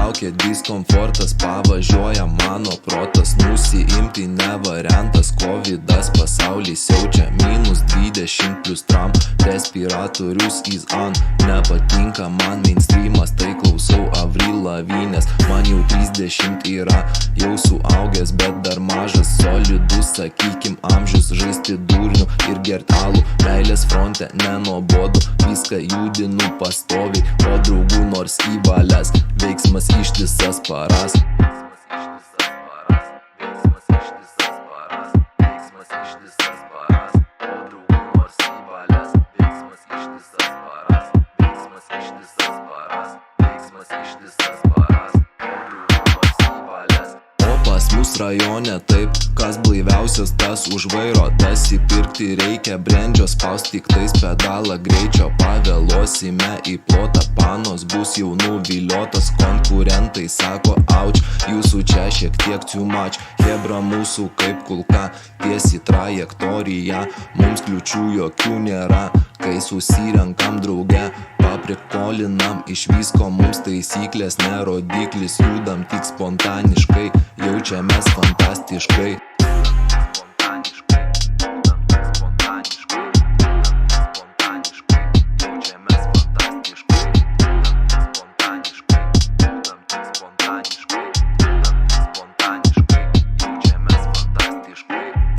laukia diskomfortas, pavažiuoja mano protas, nusiimti ne variantas, covidas pasaulį siaučia, -20 plus tram, respiratorius is on, nepatinka man mainstreamas, tai klausau Avril Lavinės, man jau 30 yra, jau suaugęs, bet dar mažas, solidus, sakykim, amžius, žaisti durnių ir gert alų, meilės fronte nenuobodu, viską judinu pastoviai, o draugų nors į valias, veiksmas ištisas paras. Pas mus rajone taip, kas blaiviausias tas už vairo, tas įpirkti reikia brendžio, spaust tik tais pedalą greičio, pavėluosime į plotą, panos bus jau nuviliotas, konkurentai sako auč, jūsų čia šiek tiek too much, hebra mūsų kaip kulka, tiesi trajektorija, mums kliučių jokių nėra, kai susirenkam drauge, paprikolinam iš visko, mums taisyklės ne rodiklis, judam tik spontaniškai, jaučiamės fantastiškai.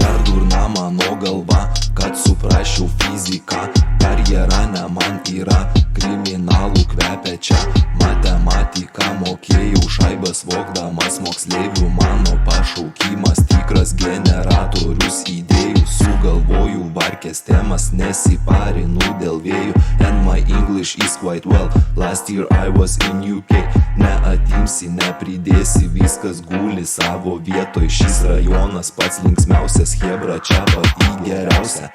Perdurna mano galva, kad suprasčiau fiziką, karjera ne man yra, kriminalų kvepia čia, matematiką mokėjau, šaibas vogdamas moksleivių, mano pašaukimas tikras generatorius idėjų, sugalvoju varkės temas, nesiparinu dėl vėjų, and my English is quite well, last year I was in UK, neatimsi, nepridėsi, viskas guli savo vietoj, šis rajonas pats linksmiausias, hebra čia pati geriausia.